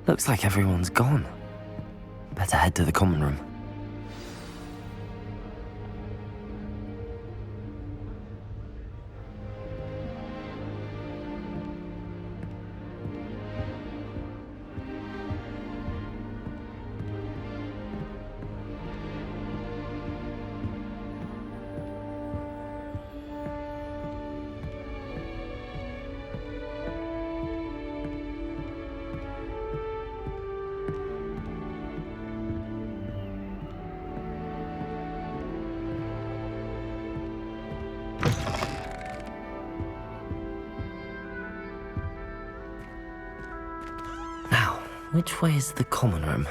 Looks like everyone's gone. Better head to the common room. Now, which way is the common room?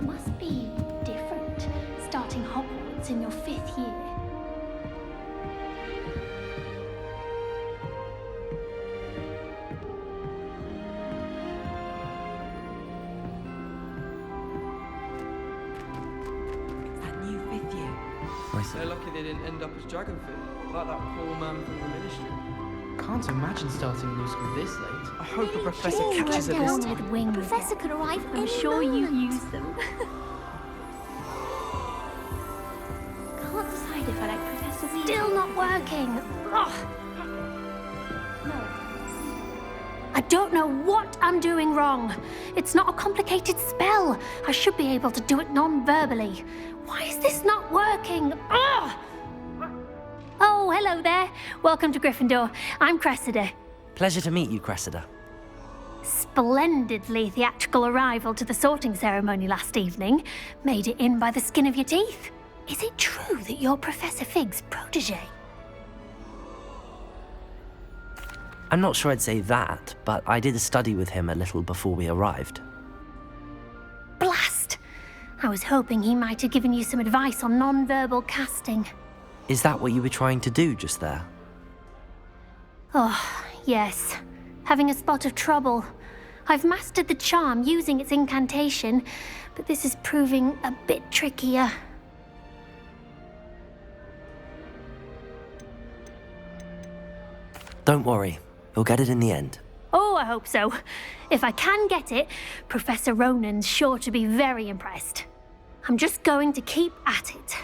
Must be different, starting Hogwarts in your 5th year. That new 5th year. They're lucky they didn't end up as Dragonfit, like that poor man from the Ministry. Can't imagine starting new school this late. I hope a professor Ooh, catches her this down time. with wing. A professor could arrive I'm any sure you've moment. used them. Can't decide if I like Professor Weasley. Still not working. Ugh. I don't know what I'm doing wrong. It's not a complicated spell. I should be able to do it non-verbally. Why is this not working? Ugh. Oh, hello there. Welcome to Gryffindor. I'm Cressida. Pleasure to meet you, Cressida. Splendidly theatrical arrival to the sorting ceremony last evening. Made it in by the skin of your teeth. Is it true that you're Professor Fig's protege? I'm not sure I'd say that, but I did study with him a little before we arrived. Blast! I was hoping he might have given you some advice on non-verbal casting. Is that what you were trying to do just there? Oh, yes. Having a spot of trouble. I've mastered the charm using its incantation, but this is proving a bit trickier. Don't worry, you'll get it in the end. Oh, I hope so. If I can get it, Professor Ronan's sure to be very impressed. I'm just going to keep at it.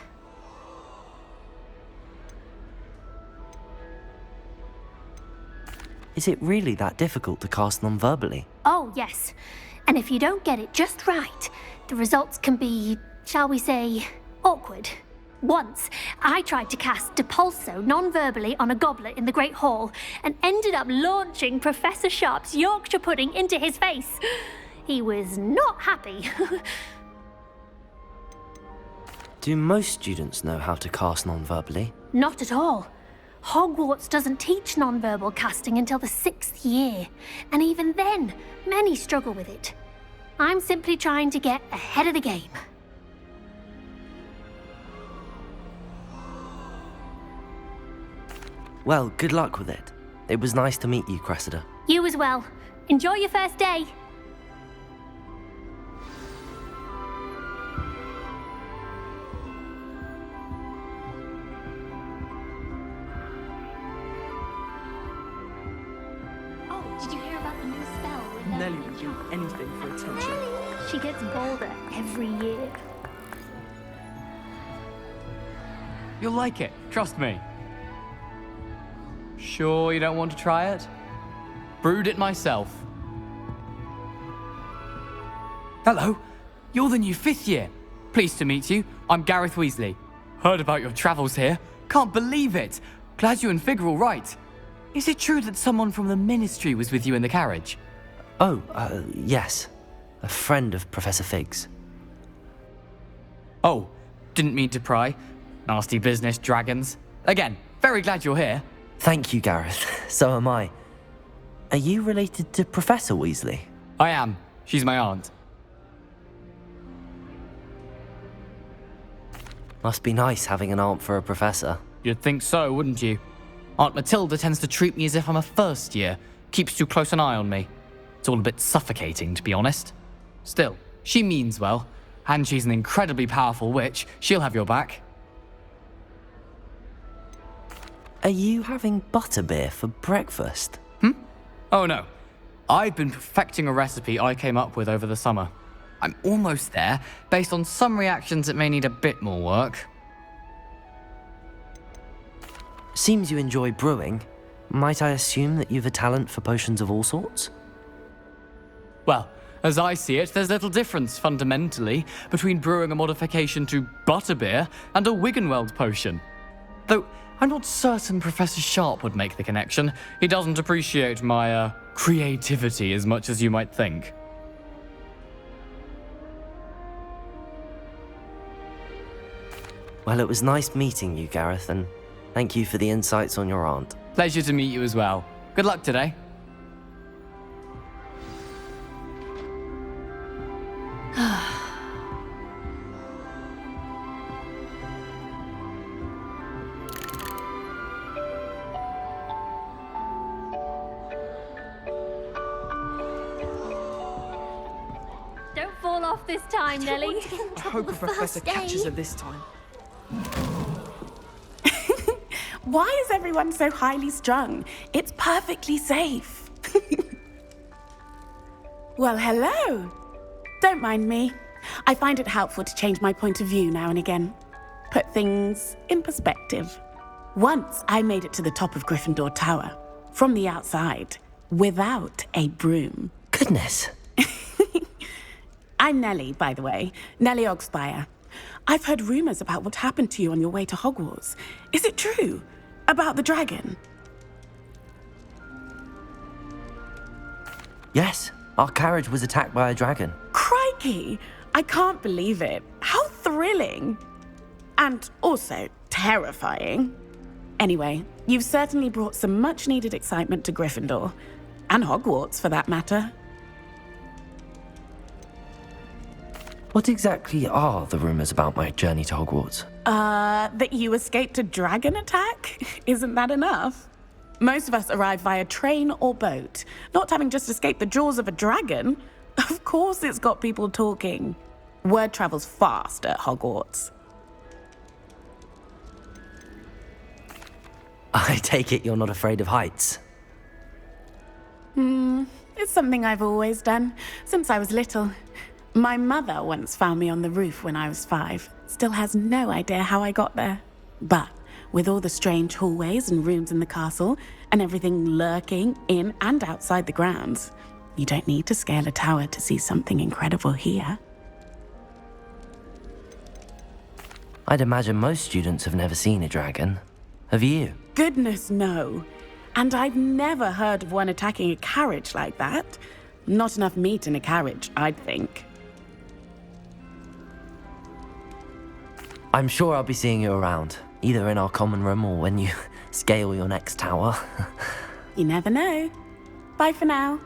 Is it really that difficult to cast non-verbally? Oh, yes. And if you don't get it just right, the results can be, shall we say, awkward. Once, I tried to cast Depulso non-verbally on a goblet in the Great Hall and ended up launching Professor Sharp's Yorkshire pudding into his face. He was not happy. Do most students know how to cast non-verbally? Not at all. Hogwarts doesn't teach non-verbal casting until the 6th year, and even then, many struggle with it. I'm simply trying to get ahead of the game. Well, good luck with it. It was nice to meet you, Cressida. You as well. Enjoy your first day. Oh, did you hear about the new spell with Nellie would do anything for attention. She gets bolder every year. You'll like it, trust me. Sure you don't want to try it? Brewed it myself. Hello, you're the new 5th year. Pleased to meet you. I'm Gareth Weasley. Heard about your travels here. Can't believe it. Glad you and Fig are all right. Is it true that someone from the Ministry was with you in the carriage? Oh, yes. A friend of Professor Fig's. Oh, Didn't mean to pry. Nasty business, dragons. Again, very glad you're here. Thank you, Gareth. So am I. Are you related to Professor Weasley? I am. She's my aunt. Must be nice having an aunt for a professor. You'd think so, wouldn't you? Aunt Matilda tends to treat me as if I'm a first year. Keeps too close an eye on me. It's all a bit suffocating, to be honest. Still, she means well. And she's an incredibly powerful witch. She'll have your back. Are you having butterbeer for breakfast? Oh no. I've been perfecting a recipe I came up with over the summer. I'm almost there. Based on some reactions, it may need a bit more work. Seems you enjoy brewing. Might I assume that you've a talent for potions of all sorts? Well, as I see it, there's little difference, fundamentally, between brewing a modification to butterbeer and a Wiggenweld potion. Though, I'm not certain Professor Sharp would make the connection. He doesn't appreciate my, creativity as much as you might think. Well, it was nice meeting you, Gareth, and thank you for the insights on your aunt. Pleasure to meet you as well. Good luck today. Don't fall off this time, Nellie. I hope the professor catches her this time. Why is everyone so highly strung? It's perfectly safe. Well, hello. Don't mind me. I find it helpful to change my point of view now and again. Put things in perspective. Once I made it to the top of Gryffindor Tower, from the outside, without a broom. Goodness. I'm Nellie, by the way. Nellie Ogspire. I've heard rumors about what happened to you on your way to Hogwarts. Is it true? About the dragon? Yes, our carriage was attacked by a dragon. Crikey! I can't believe it. How thrilling! And also terrifying. Anyway, you've certainly brought some much-needed excitement to Gryffindor. And Hogwarts, for that matter. What exactly are the rumors about my journey to Hogwarts? That you escaped a dragon attack? Isn't that enough? Most of us arrive via train or boat, not having just escaped the jaws of a dragon. Of course it's got people talking. Word travels fast at Hogwarts. I take it you're not afraid of heights. It's something I've always done, since I was little. My mother once found me on the roof when I was 5. Still has no idea how I got there. But with all the strange hallways and rooms in the castle, and everything lurking in and outside the grounds, you don't need to scale a tower to see something incredible here. I'd imagine most students have never seen a dragon. Have you? Goodness, no. And I've never heard of one attacking a carriage like that. Not enough meat in a carriage, I'd think. I'm sure I'll be seeing you around, either in our common room or when you scale your next tower. You never know. Bye for now.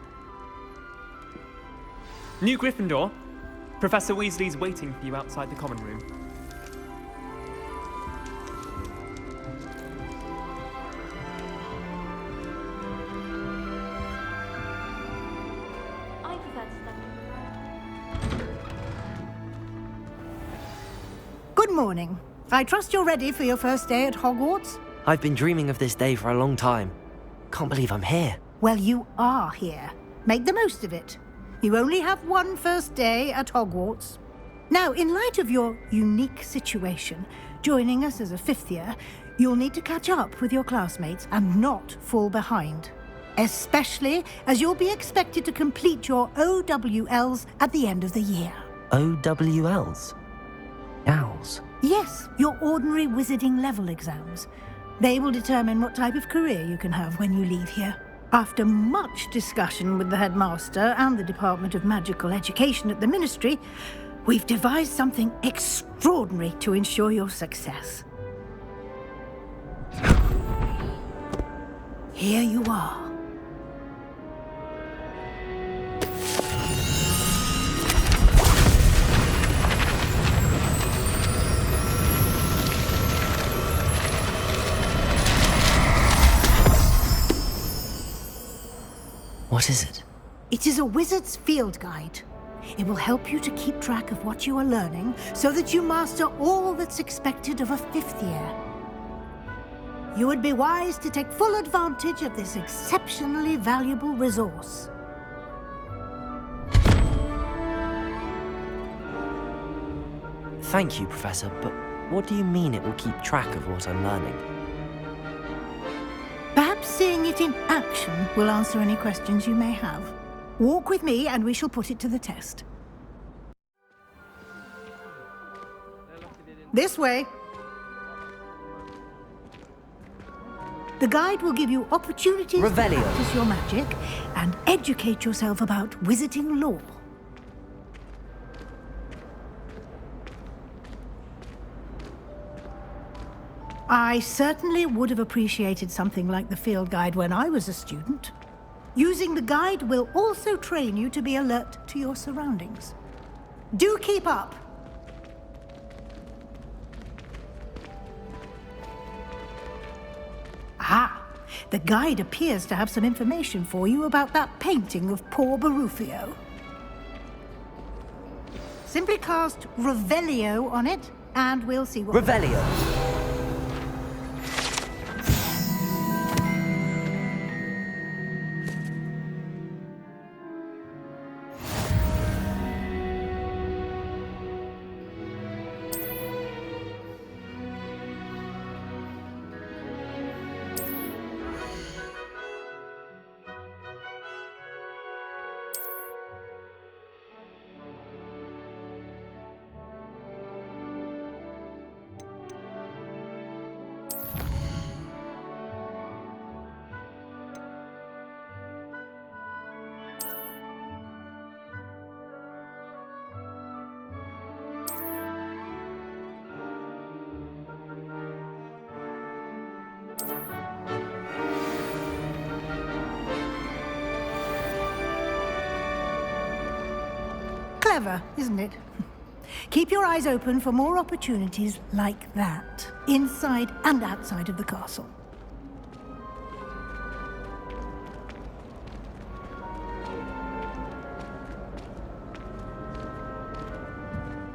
New Gryffindor. Professor Weasley's waiting for you outside the common room. I prefer to study. Good morning. I trust you're ready for your first day at Hogwarts? I've been dreaming of this day for a long time. Can't believe I'm here. Well, you are here. Make the most of it. You only have one first day at Hogwarts. Now, in light of your unique situation, joining us as a 5th year, you'll need to catch up with your classmates and not fall behind. Especially as you'll be expected to complete your OWLs at the end of the year. OWLs? Owls? Yes, your ordinary wizarding level exams. They will determine what type of career you can have when you leave here. After much discussion with the headmaster and the Department of Magical Education at the Ministry, We've devised something extraordinary to ensure your success. Here you are. What is it? It is a wizard's field guide. It will help you to keep track of what you are learning so that you master all that's expected of a 5th year. You would be wise to take full advantage of this exceptionally valuable resource. Thank you, Professor, but what do you mean it will keep track of what I'm learning? Perhaps seeing it in action will answer any questions you may have. Walk with me and we shall put it to the test. This way. The guide will give you opportunities to Revelio. practice your magic and educate yourself about wizarding lore. I certainly would have appreciated something like the field guide when I was a student. Using the guide will also train you to be alert to your surroundings. Do keep up! Ah, the guide appears to have some information for you about that painting of poor Barufio. Simply cast Revelio on it, and we'll see what... Revelio! Clever, isn't it? Keep your eyes open for more opportunities like that, inside and outside of the castle.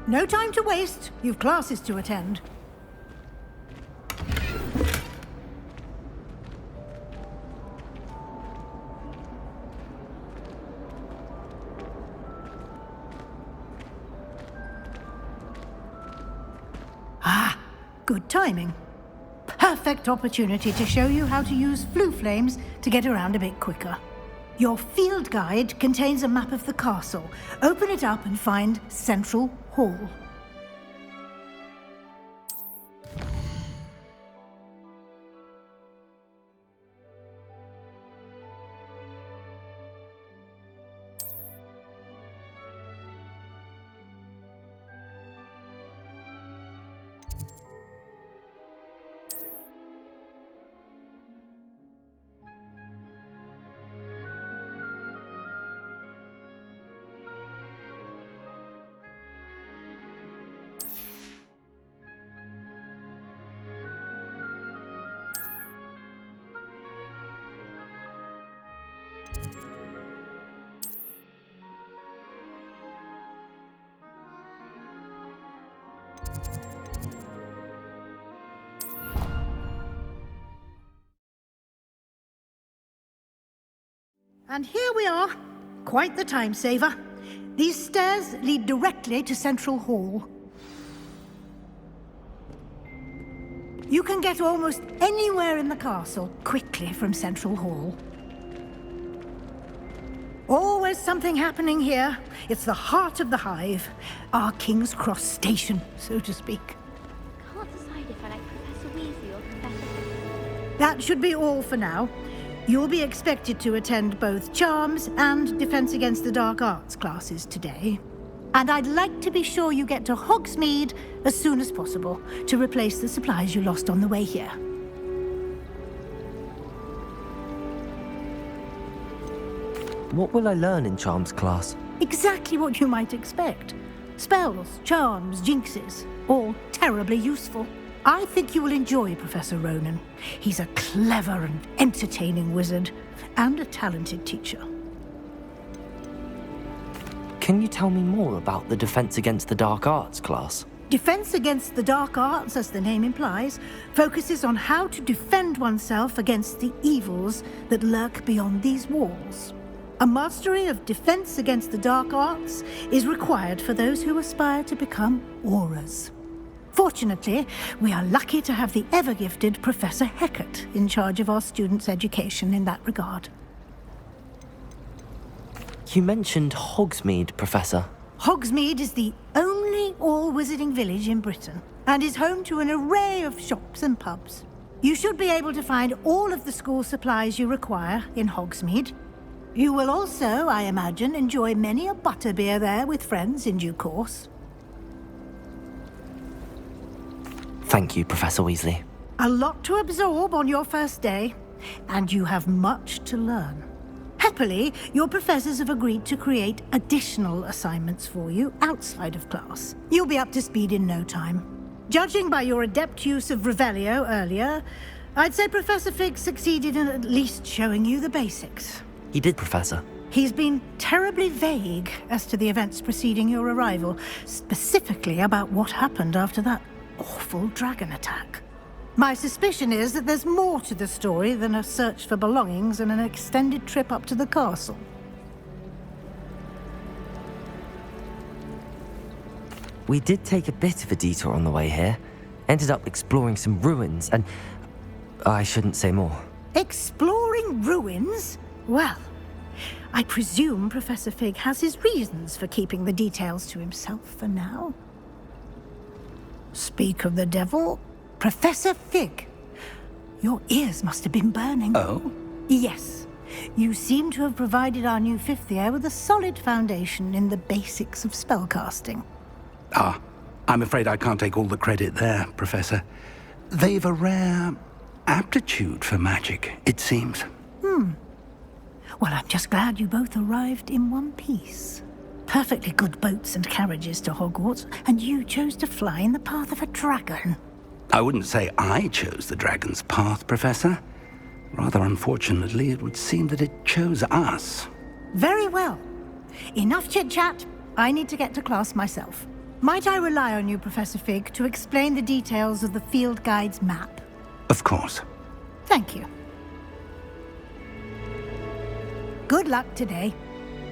No time to waste. You've classes to attend. Good timing. Perfect opportunity to show you how to use flue flames to get around a bit quicker. Your field guide contains a map of the castle. Open it up and find Central Hall. And here we are. Quite the time saver. These stairs lead directly to Central Hall. You can get almost anywhere in the castle quickly from Central Hall. Always something happening here. It's the heart of the hive. Our King's Cross station, so to speak. Can't decide if I like Professor Weasley or Professor... That should be all for now. You'll be expected to attend both Charms and Defense Against the Dark Arts classes today. And I'd like to be sure you get to Hogsmeade as soon as possible to replace the supplies you lost on the way here. What will I learn in Charms class? Exactly what you might expect. Spells, charms, jinxes, all terribly useful. I think you will enjoy Professor Ronan. He's a clever and entertaining wizard, and a talented teacher. Can you tell me more about the Defense Against the Dark Arts class? Defense Against the Dark Arts, as the name implies, focuses on how to defend oneself against the evils that lurk beyond these walls. A mastery of Defense Against the Dark Arts is required for those who aspire to become auras. Fortunately, we are lucky to have the ever-gifted Professor Hecat in charge of our students' education in that regard. You mentioned Hogsmeade, Professor. Hogsmeade is the only all-wizarding village in Britain, and is home to an array of shops and pubs. You should be able to find all of the school supplies you require in Hogsmeade. You will also, I imagine, enjoy many a butterbeer there with friends in due course. Thank you, Professor Weasley. A lot to absorb on your first day, and you have much to learn. Happily, your professors have agreed to create additional assignments for you outside of class. You'll be up to speed in no time. Judging by your adept use of Revelio earlier, I'd say Professor Fig succeeded in at least showing you the basics. He did, Professor. He's been terribly vague as to the events preceding your arrival, specifically about what happened after that awful dragon attack. My suspicion is that there's more to the story than a search for belongings and an extended trip up to the castle. We did take a bit of a detour on the way here. Ended up exploring some ruins and... I shouldn't say more. Exploring ruins? Well, I presume Professor Fig has his reasons for keeping the details to himself for now. Speak of the devil, Professor Fig. Your ears must have been burning. Oh? Yes. You seem to have provided our new fifth year with a solid foundation in the basics of spellcasting. Ah, I'm afraid I can't take all the credit there, Professor. They've a rare aptitude for magic, it seems. Well, I'm just glad you both arrived in one piece. Perfectly good boats and carriages to Hogwarts, and you chose to fly in the path of a dragon. I wouldn't say I chose the dragon's path, Professor. Rather unfortunately, it would seem that it chose us. Very well. Enough chit-chat. I need to get to class myself. Might I rely on you, Professor Fig, to explain the details of the field guide's map? Of course. Thank you. Good luck today.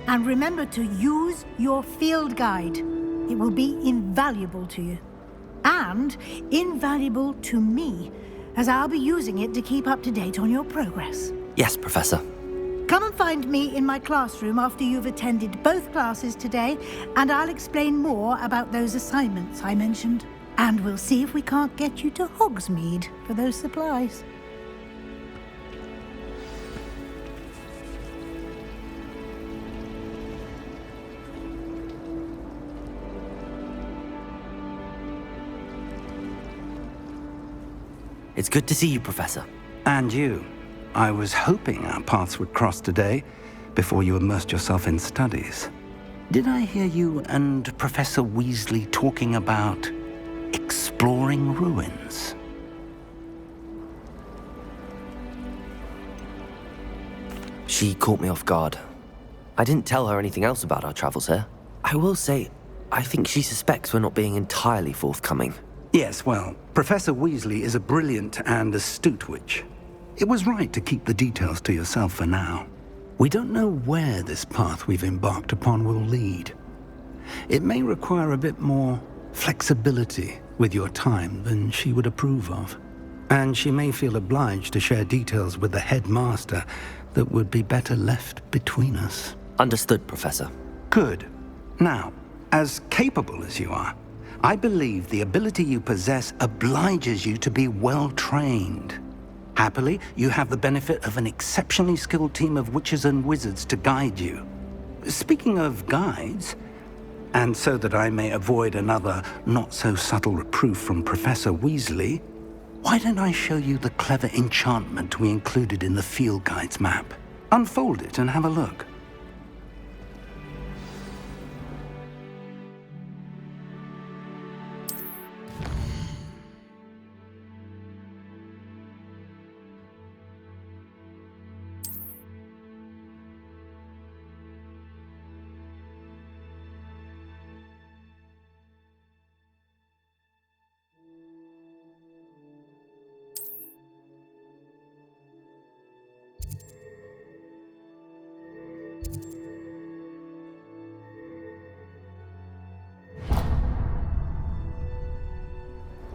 And remember to use your field guide. It will be invaluable to you. And invaluable to me, as I'll be using it to keep up to date on your progress. Yes, Professor. Come and find me in my classroom after you've attended both classes today, and I'll explain more about those assignments I mentioned. And we'll see if we can't get you to Hogsmeade for those supplies. It's good to see you, Professor. And you. I was hoping our paths would cross today, before you immersed yourself in studies. Did I hear you and Professor Weasley talking about exploring ruins? She caught me off guard. I didn't tell her anything else about our travels here. I will say, I think she suspects we're not being entirely forthcoming. Yes, well, Professor Weasley is a brilliant and astute witch. It was right to keep the details to yourself for now. We don't know where this path we've embarked upon will lead. It may require a bit more flexibility with your time than she would approve of. And she may feel obliged to share details with the headmaster that would be better left between us. Understood, Professor. Good. Now, as capable as you are, I believe the ability you possess obliges you to be well-trained. Happily, you have the benefit of an exceptionally skilled team of witches and wizards to guide you. Speaking of guides, And so that I may avoid another not-so-subtle reproof from Professor Weasley, why don't I show you the clever enchantment we included in the field guide's map? Unfold it and have a look.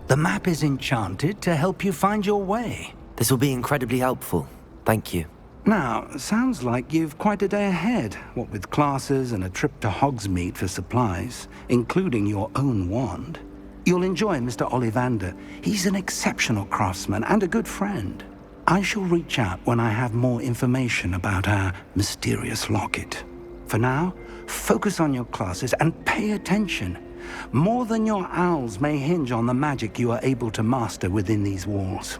The map is enchanted to help you find your way. This will be incredibly helpful. Thank you. Now, sounds like you've quite a day ahead, what with classes and a trip to Hogsmeade for supplies, including your own wand. You'll enjoy Mr. Ollivander. He's an exceptional craftsman and a good friend. I shall reach out when I have more information about our mysterious locket. For now, focus on your classes and pay attention. More than your owls may hinge on the magic you are able to master within these walls.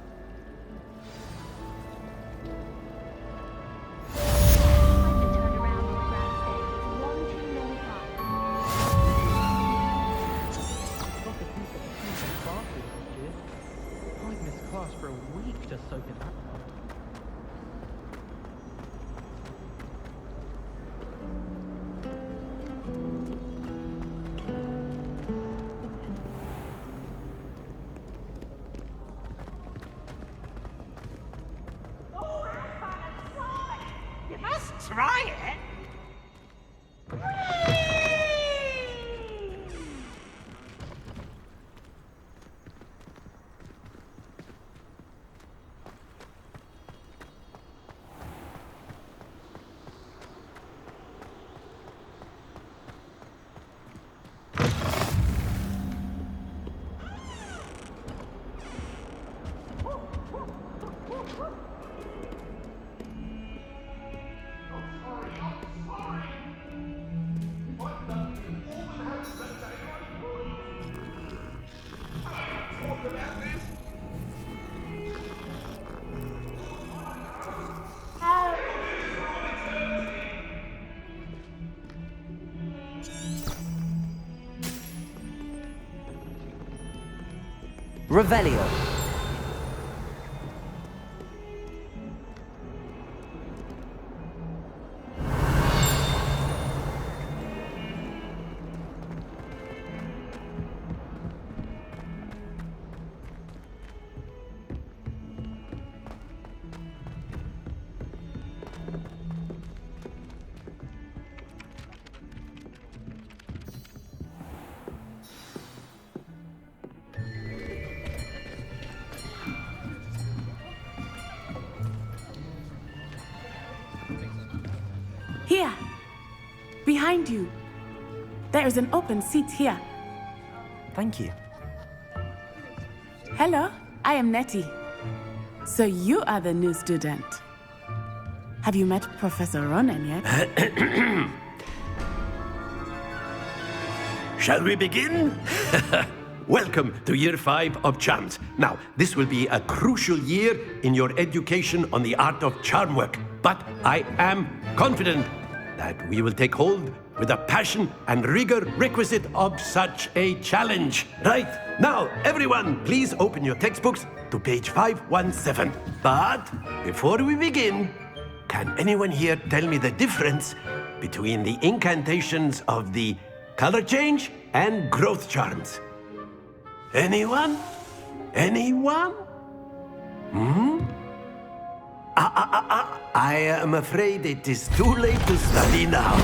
I've missed class for a week just soaking that up. You must try it. Revelio. Here, behind you. There is an open seat here. Thank you. Hello, I am Nettie. So you are the new student. Have you met Professor Ronan yet? Shall we begin? Welcome to Year 5 of Charms. Now, this will be a crucial year in your education on the art of charm work. But I am confident that we will take hold with the passion and rigor requisite of such a challenge. Right, now, everyone, please open your textbooks to page 517. But before we begin, can anyone here tell me the difference between the incantations of the color change and growth charms? Anyone? Anyone? I am afraid it is too late to study now.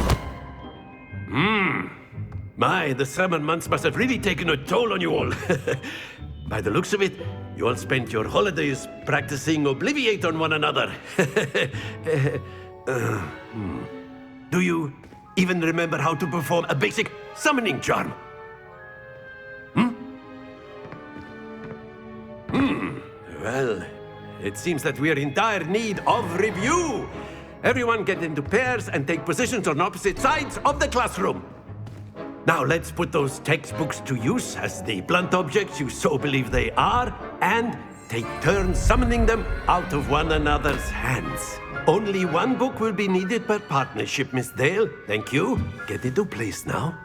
My, the summer months must have really taken a toll on you all. By the looks of it, you all spent your holidays practicing Obliviate on one another. Do you even remember how to perform a basic summoning charm? Well, it seems that we are in dire need of review. Everyone get into pairs and take positions on opposite sides of the classroom. Now let's put those textbooks to use as the blunt objects you so believe they are, and take turns summoning them out of one another's hands. Only one book will be needed per partnership, Miss Dale. Thank you. Get into place now.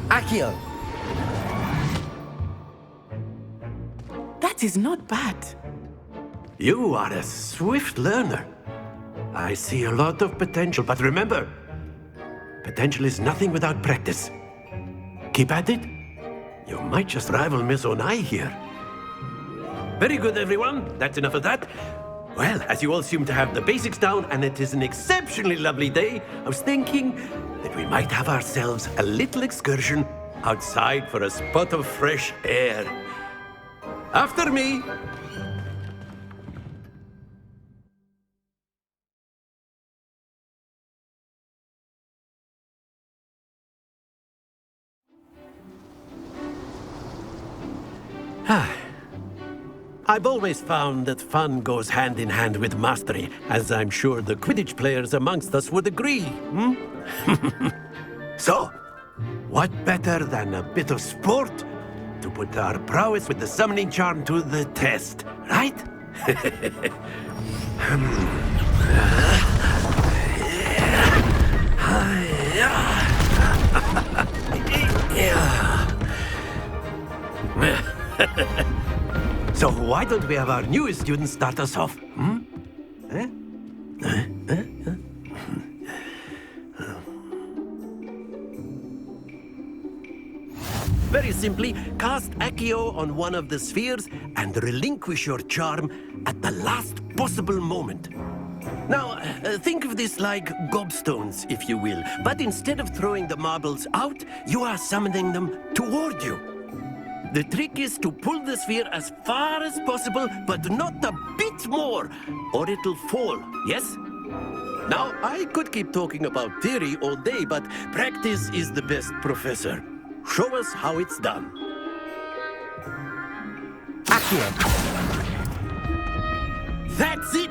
Accio! That is not bad. You are a swift learner. I see a lot of potential, but remember, potential is nothing without practice. Keep at it. You might just rival Miss Onai here. Very good, everyone. That's enough of that. Well, as you all seem to have the basics down, and it is an exceptionally lovely day, I was thinking that we might have ourselves a little excursion outside for a spot of fresh air. After me. I've always found that fun goes hand in hand with mastery, as I'm sure the Quidditch players amongst us would agree. So, what better than a bit of sport to put our prowess with the summoning charm to the test, right? So why don't we have our newest student start us off? Very simply, cast Accio on one of the spheres and relinquish your charm at the last possible moment. Now, think of this like gobstones, if you will, but instead of throwing the marbles out, you are summoning them toward you. The trick is to pull the sphere as far as possible, but not a bit more, or it'll fall, yes? Now, I could keep talking about theory all day, but practice is the best professor. Show us how it's done. Accio! That's it!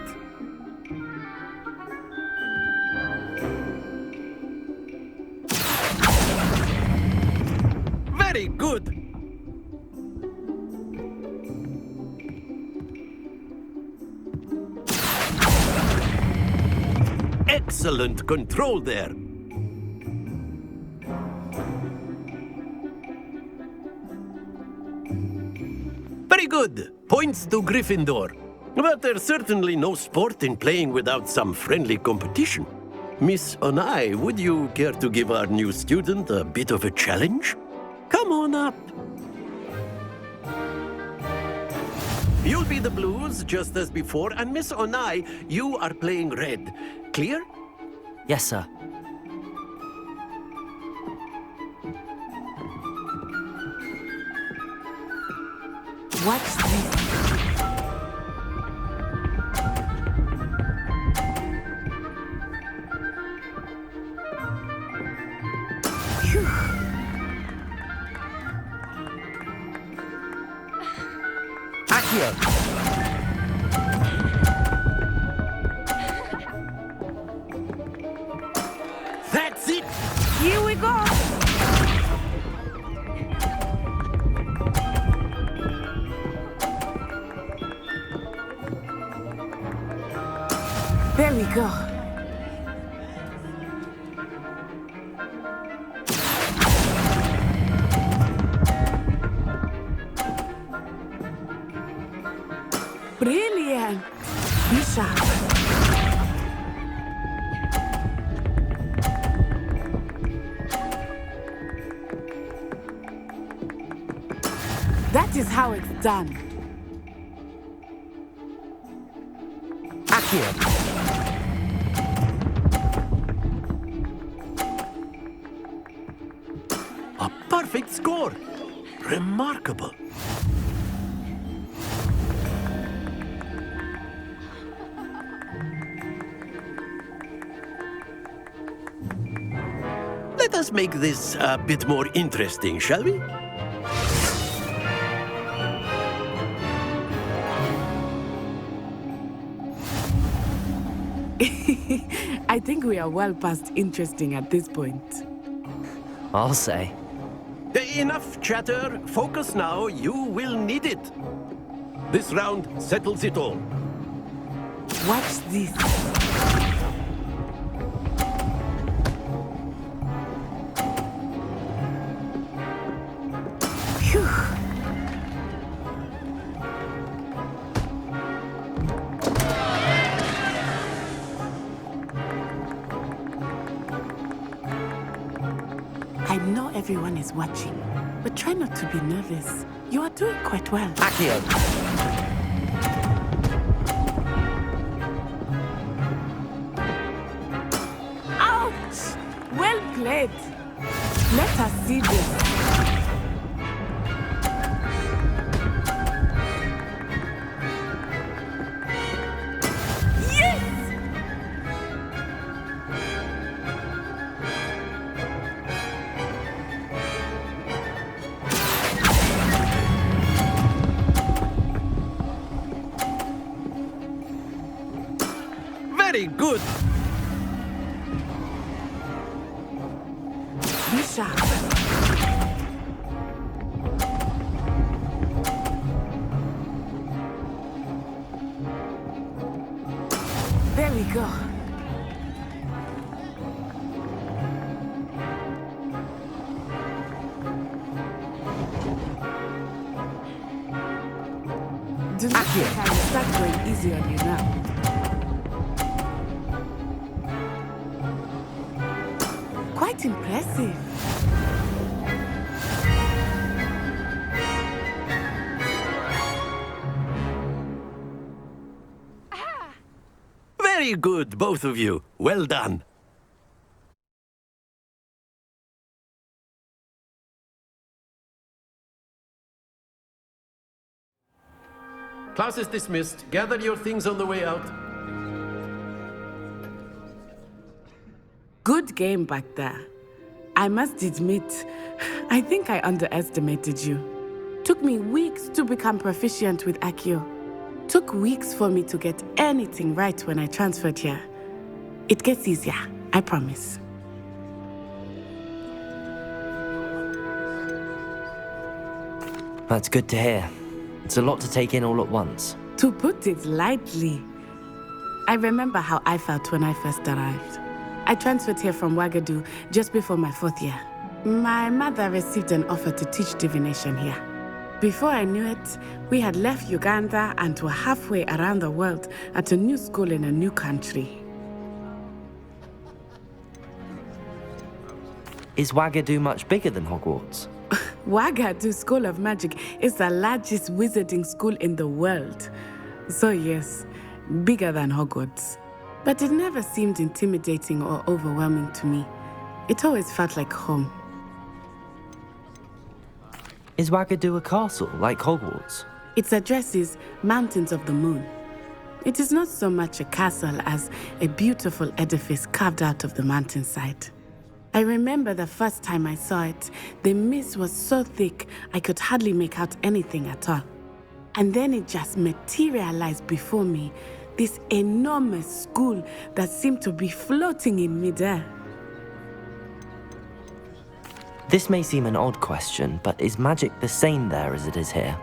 Very good! Excellent control there. Very good. Points to Gryffindor. But there's certainly no sport in playing without some friendly competition. Miss Onai, would you care to give our new student a bit of a challenge? Come on up. You'll be the blues, just as before, and Miss Onai, you are playing red. Clear? Yes, sir. What's this? Accio! That's it! Here we go! There we go. Brilliant! Be sharp. That is how it's done. Accio! A perfect score! Remarkable. let us make this a bit more interesting, shall we? I think we are well past interesting at this point. I'll say. Enough chatter. Focus now. You will need it. This round settles it all. Watch this. Phew. I know everyone is watching, but try not to be nervous. You are doing quite well. Accio! Ouch! Well played. Let us see this. Very good. Be sharp. There we go. Do not think I will start going easy on you now. Quite impressive. Very good, both of you. Well done. Class is dismissed. Gather your things on the way out. Good game back there. I must admit, I think I underestimated you. Took me weeks to become proficient with Accio. Took weeks for me to get anything right when I transferred here. It gets easier, I promise. That's good to hear. It's a lot to take in all at once. To put it lightly, I remember how I felt when I first arrived. I transferred here from Wagadu just before my 4th year. My mother received an offer to teach divination here. Before I knew it, we had left Uganda and were halfway around the world at a new school in a new country. Is Wagadu much bigger than Hogwarts? Wagadu School of Magic is the largest wizarding school in the world. So yes, bigger than Hogwarts. But it never seemed intimidating or overwhelming to me. It always felt like home. Is Wagadu a castle, like Hogwarts? Its address is Mountains of the Moon. It is not so much a castle as a beautiful edifice carved out of the mountainside. I remember the first time I saw it, the mist was so thick I could hardly make out anything at all. And then it just materialized before me, this enormous school that seemed to be floating in midair. This may seem an odd question, but is magic the same there as it is here?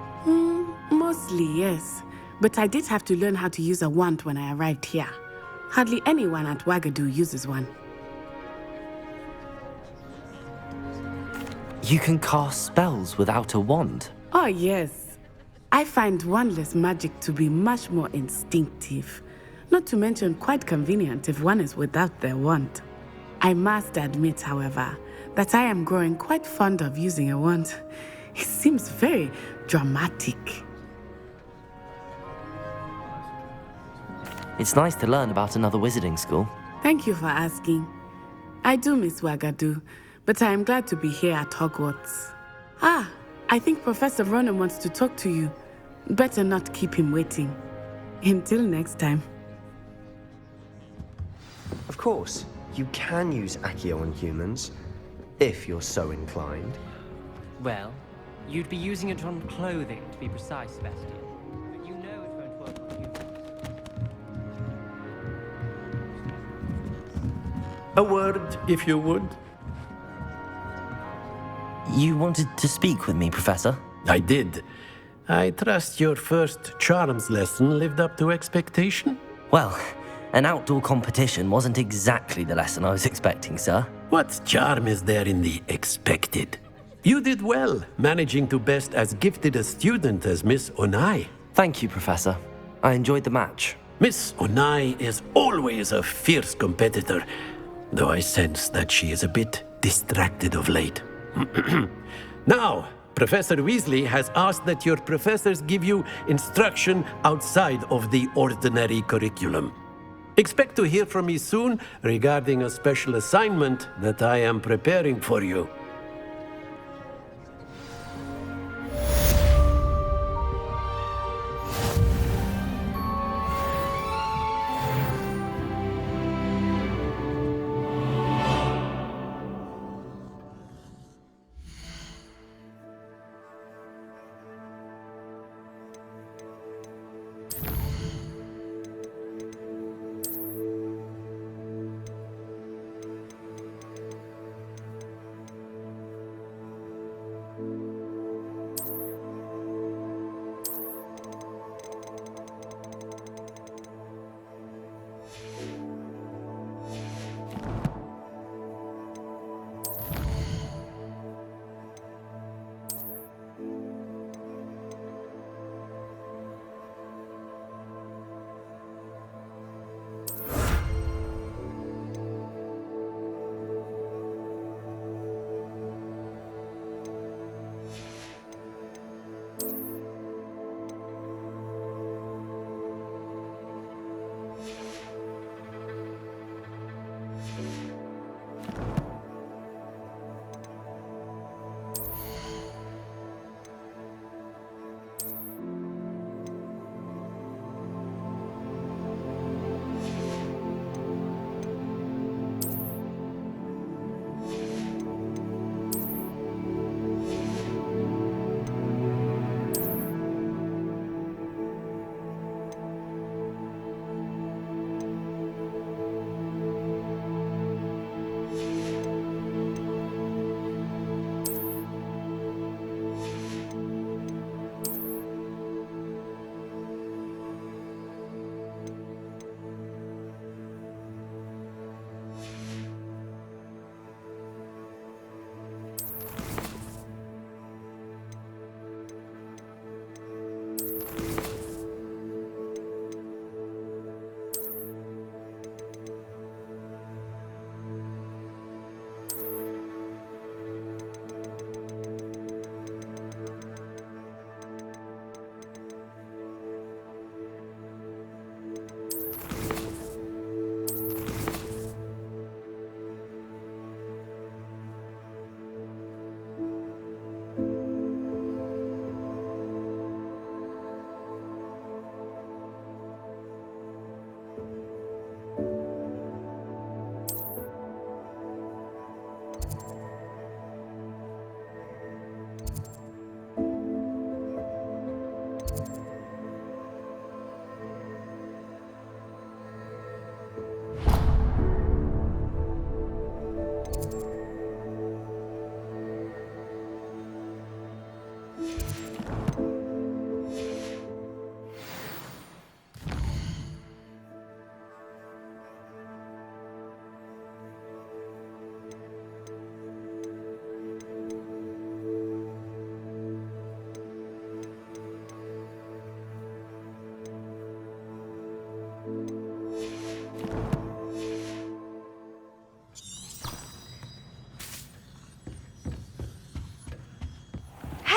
Mostly, yes. But I did have to learn how to use a wand when I arrived here. Hardly anyone at Wagadu uses one. You can cast spells without a wand? Oh, yes. I find wandless magic to be much more instinctive. Not to mention quite convenient if one is without their wand. I must admit, however, that I am growing quite fond of using a wand. It seems very dramatic. It's nice to learn about another wizarding school. Thank you for asking. I do miss Wagadu, but I am glad to be here at Hogwarts. I think Professor Ronan wants to talk to you. Better not keep him waiting. Until next time. Of course, you can use Accio on humans, if you're so inclined. Well, you'd be using it on clothing, to be precise, Sebastian. But you know it won't work on humans. A word, if you would. You wanted to speak with me, Professor? I did. I trust your first charms lesson lived up to expectation? Well, an outdoor competition wasn't exactly the lesson I was expecting, sir. What charm is there in the expected? You did well, managing to best as gifted a student as Miss Onai. Thank you, Professor. I enjoyed the match. Miss Onai is always a fierce competitor, though I sense that she is a bit distracted of late. Now, Professor Weasley has asked that your professors give you instruction outside of the ordinary curriculum. Expect to hear from me soon regarding a special assignment that I am preparing for you.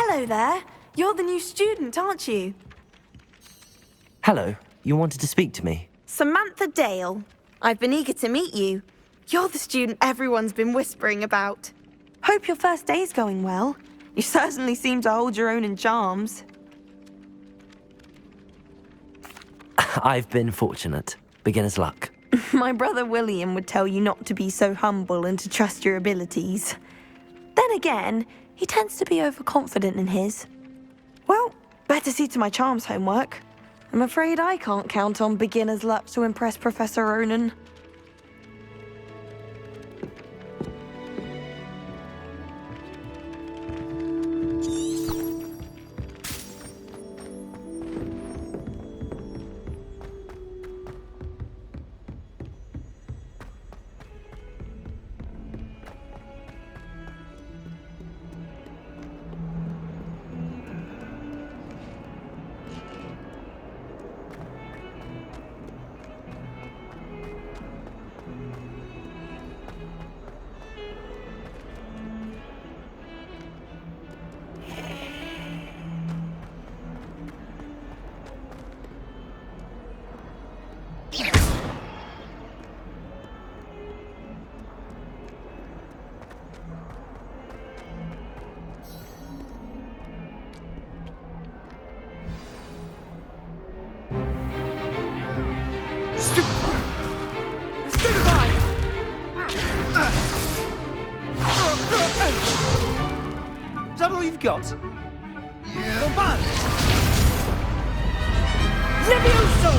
Hello there. You're the new student, aren't you? Hello, you wanted to speak to me? Samantha Dale. I've been eager to meet you. You're the student everyone's been whispering about. Hope your first day's going well. You certainly seem to hold your own in charms. I've been fortunate. Beginner's luck. My brother William would tell you not to be so humble and to trust your abilities. Then again, he tends to be overconfident in his. Well, better see to my charms homework. I'm afraid I can't count on beginner's luck to impress Professor Ronan. Is that all you've got? Not bad. Levioso!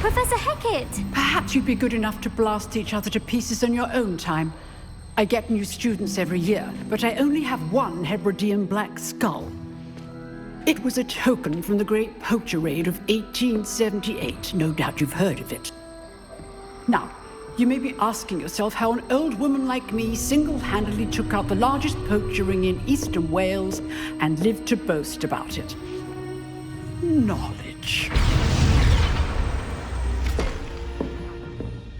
Professor Hecat! Perhaps you'd be good enough to blast each other to pieces on your own time. I get new students every year, but I only have one Hebridean black skull. It was a token from the Great Poacher Raid of 1878. No doubt you've heard of it. Now, you may be asking yourself how an old woman like me single-handedly took out the largest poacher ring in eastern Wales and lived to boast about it. Knowledge.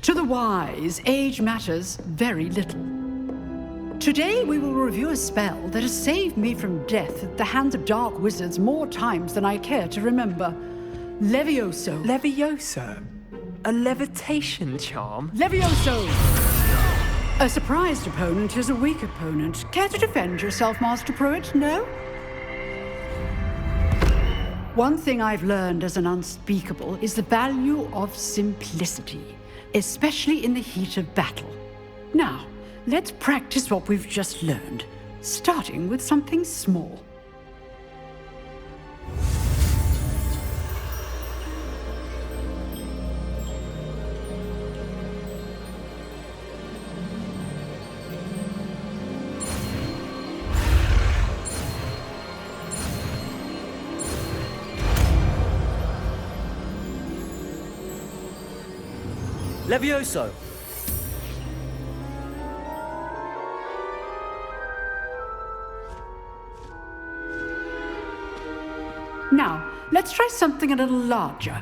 To the wise, age matters very little. Today we will review a spell that has saved me from death at the hands of dark wizards more times than I care to remember. Levioso. Levioso? A levitation charm? Levioso! A surprised opponent is a weak opponent. Care to defend yourself, Master Pruitt? No? One thing I've learned as an unspeakable is the value of simplicity, especially in the heat of battle. Now, let's practice what we've just learned, starting with something small. Levioso! Now, let's try something a little larger.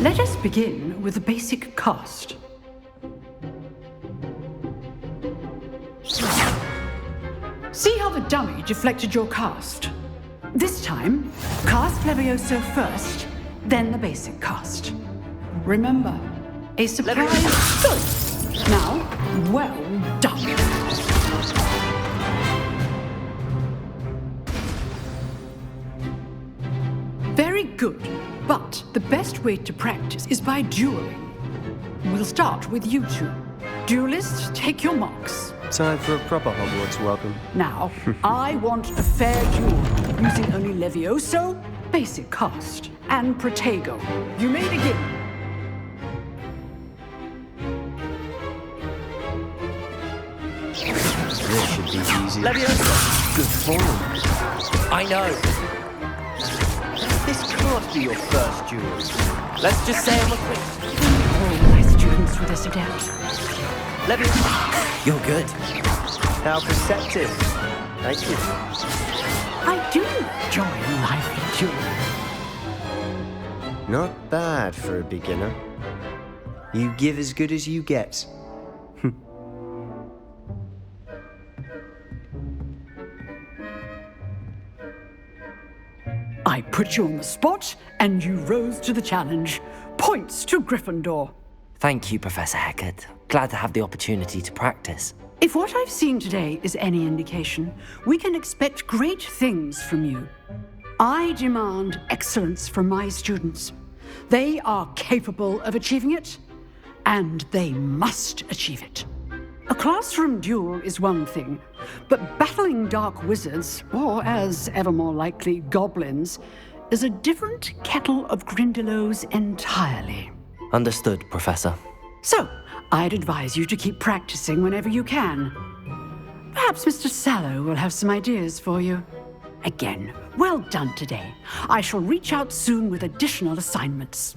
Let us begin with a basic cast. See how the dummy deflected your cast? This time, cast Levioso first, then the basic cast. Remember, a surprise. Good. Now, well done. Very good. But the best way to practice is by dueling. We'll start with you two. Duelists, take your marks. Time for a proper Hogwarts welcome. Now, I want a fair duel, using only Levioso, basic cast, and Protego. You may begin. This should be easy. Levioso! Good form. I know. This can't be your first duel. Let's just say I'm a quick. All my students with us adapt. Levioso. You're good. How perceptive. Thank you. I do enjoy lively dueling. Not bad for a beginner. You give as good as you get. I put you on the spot, and you rose to the challenge. Points to Gryffindor. Thank you, Professor Hecat. glad to have the opportunity to practice. If what I've seen today is any indication, we can expect great things from you. I demand excellence from my students. They are capable of achieving it, and they must achieve it. A classroom duel is one thing, but battling dark wizards, or as ever more likely, goblins, is a different kettle of Grindylows entirely. Understood, Professor. So, I'd advise you to keep practicing whenever you can. Perhaps Mr. Sallow will have some ideas for you. Again, well done today. I shall reach out soon with additional assignments.